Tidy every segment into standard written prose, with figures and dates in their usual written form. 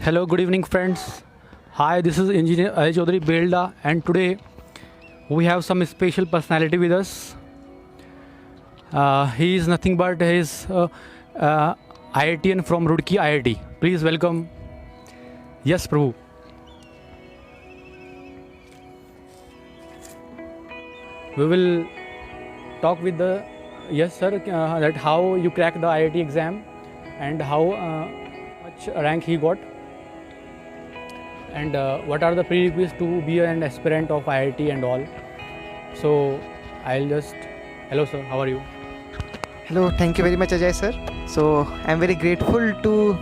Hello, good evening, friends. Hi, this is Engineer Ajay Chaudhary Belda, and today we have some special personality with us. He is nothing but his IITian from Roorkee IIT. Please welcome. Yes, Prabhu. We will talk with the yes, sir. That how you crack the IIT exam and how much rank he got. And what are the prerequisites to be an aspirant of IIT and all. So I'll just hello sir, how are you? Hello, thank you very much Ajay sir. So I'm very grateful to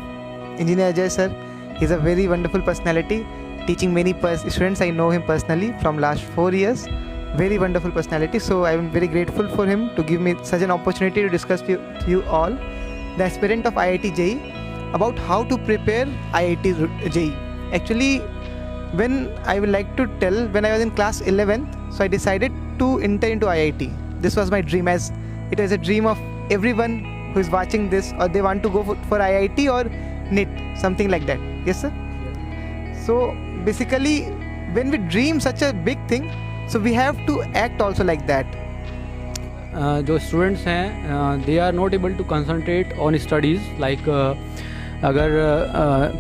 Engineer Ajay sir. He's a very wonderful personality, teaching many students. I know him personally from last 4 years. Very wonderful personality. So I'm very grateful for him to give me such an opportunity to discuss with you all, the aspirant of IIT JEE, about how to prepare IIT JEE. Actually, when I would like to tell, when I was in class 11th, so I decided to enter into IIT. This was my dream, as it was a dream of everyone who is watching this, or they want to go for IIT or NIT, something like that. Yes sir? Yes. So basically, when we dream such a big thing, so we have to act also like that. जो students हैं they are not able to concentrate on studies like अगर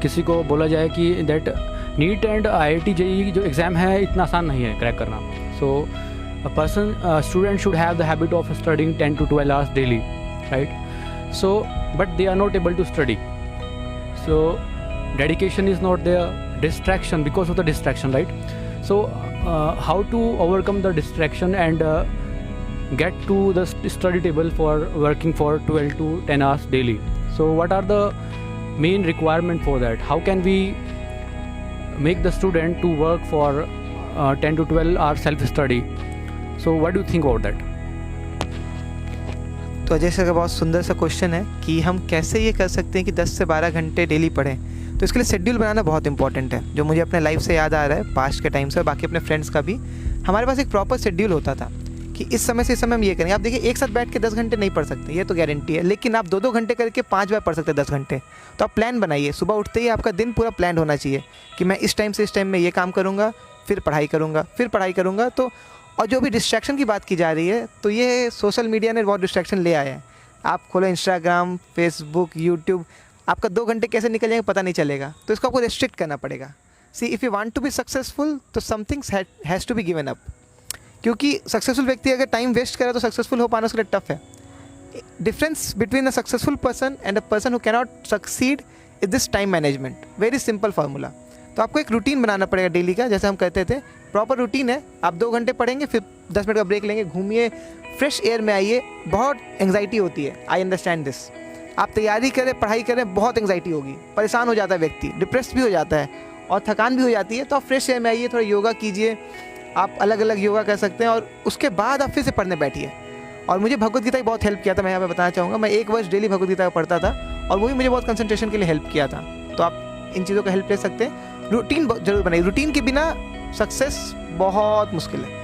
किसी को बोला जाए कि that NEET and IIT JEE जो exam है इतना आसान नहीं है क्रैक करना. सो a person student should have the habit of studying 10 to 12 hours daily, right? So but they are not able to study, so dedication is not there, distraction, because of the distraction, right? So how to overcome the distraction and get to the study table for working for 12 to 10 hours daily? So what are the main requirement for that? How can we make the student to work for 10 to 12 hours self study? So what do you think about that? तो Ajay sir का बहुत सुंदर सा question है कि हम कैसे ये कर सकते हैं कि 10 से 12 घंटे डेली पढ़ें. तो इसके लिए शेड्यूल बनाना बहुत इंपॉर्टेंट है, जो मुझे अपने लाइफ से याद आ रहा है, पास्ट के टाइम से और बाकी अपने फ्रेंड्स का भी. हमारे पास एक प्रॉपर शेड्यूल होता था कि इस समय से इस समय हम ये करेंगे. आप देखिए, एक साथ बैठ के 10 घंटे नहीं पढ़ सकते, ये तो गारंटी है, लेकिन आप 2-2 घंटे करके 5 बार पढ़ सकते हैं 10 घंटे. तो आप प्लान बनाइए, सुबह उठते ही आपका दिन पूरा प्लान होना चाहिए कि मैं इस टाइम से इस टाइम में ये काम करूँगा, फिर पढ़ाई करूँगा, फिर पढ़ाई करूँगा. तो और जो भी डिस्ट्रैक्शन की बात की जा रही है, तो ये सोशल मीडिया ने बहुत डिस्ट्रैक्शन ले आया है. आप खोलो इंस्टाग्राम, फेसबुक, यूट्यूब, आपका 2 घंटे कैसे निकल जाएंगे पता नहीं चलेगा. तो इसको आपको रिस्ट्रिक्ट करना पड़ेगा. See if you want to be successful, तो somethings has to be given up. क्योंकि सक्सेसफुल व्यक्ति अगर टाइम वेस्ट करे तो सक्सेसफुल हो पाना उसके लिए टफ है. Difference between a successful person and a person who cannot succeed is this time management. Very simple formula. तो आपको एक रूटीन बनाना पड़ेगा डेली का, जैसे हम कहते थे. प्रॉपर रूटीन है, आप 2 घंटे पढ़ेंगे, फिर 10 मिनट का ब्रेक लेंगे, घूमिए, फ्रेश एयर में आइए. बहुत एंग्जाइटी होती है, आई अंडरस्टैंड दिस. आप तैयारी करें, पढ़ाई करें, बहुत एंग्जाइटी होगी, परेशान हो जाता है व्यक्ति, डिप्रेस भी हो जाता है और थकान भी हो जाती है. तो आप फ्रेश एयर में आइए, थोड़ा योगा कीजिए, आप अलग अलग योगा कर सकते हैं, और उसके बाद आप फिर से पढ़ने बैठिए. और मुझे भगवद गीता की बहुत हेल्प किया था, मैं यहाँ पे बताना चाहूँगा. मैं 1 वर्ष डेली भगवद गीता पढ़ता था, और वो भी मुझे बहुत कंसंट्रेशन के लिए हेल्प किया था. तो आप इन चीज़ों का हेल्प ले सकते हैं. रूटीन जरूर बनाइए. रूटीन के बिना सक्सेस बहुत मुश्किल है.